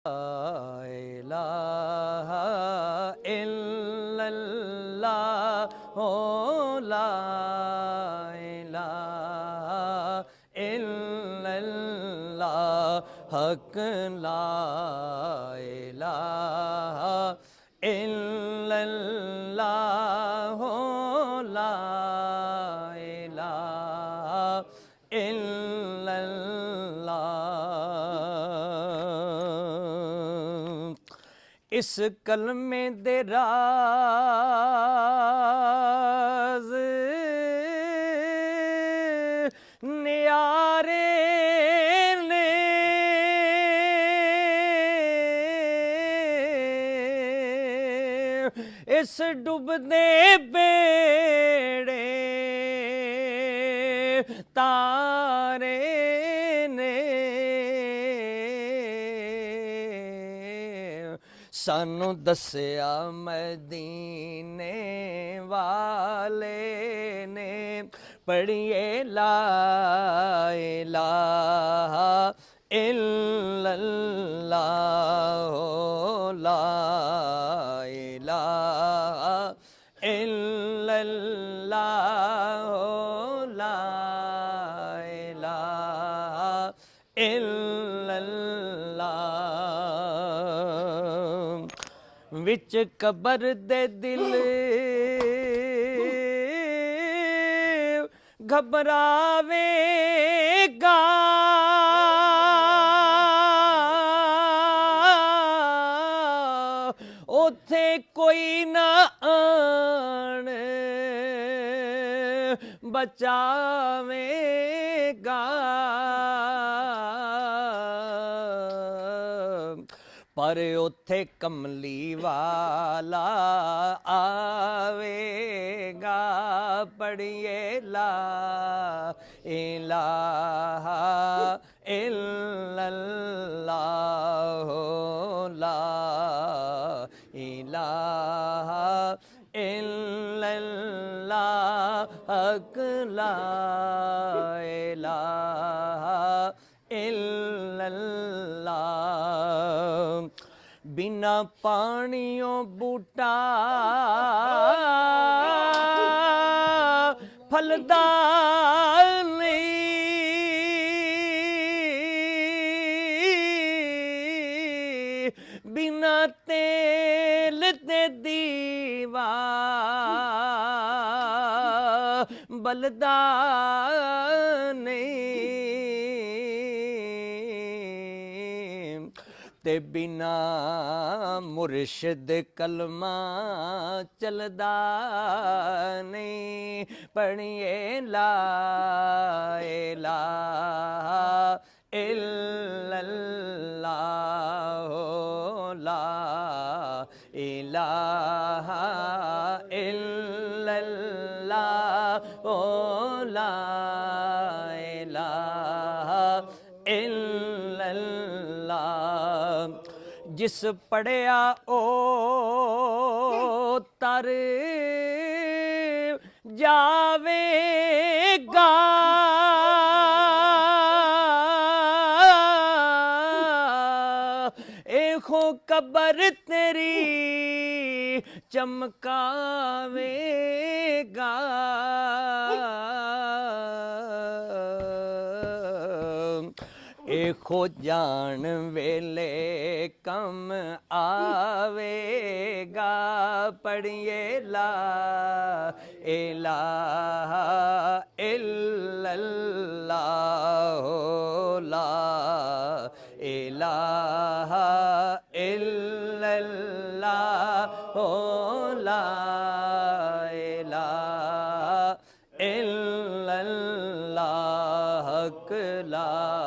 الہ الا اللہ لا الہ الا اللہ حق لا الہ الا اللہ لا الہ الا اللہ اس کلمے دے راز نیارے نے اس ڈوبدے بیڑے تارے نے سانو دسیا مدینے والے نے پڑھیے لا الہ الا اللہ لا الہ الا اللہ لا الہ الا اللہ وچ قبر دے دل گھبراوے گا اوتھے کوئی نہ آن بچاوے گا پر اوتھے کملی والا آوے گا پڑھیے لا الہ الا اللہ لا الہ الا اللہ حق لا الہ الا اللہ بنا پانیوں بوٹا پھلدا نہیں بنا تیل تے دیوا بلدا نہیں تے بنا مرشد کلمہ چلدا نہیں پڑھیے لا الہ الا اللہ لا الہ الا اللہ لا الہ الا اللہ جس پڑھیا او تر جاوے گا ایکھو قبر تیری چمکاوے گا ایکھو جان ویلے کم آوے گا پڑھیے لا الہ الا اللہ لا الہ الا اللہ لا الہ الا اللہ حق لا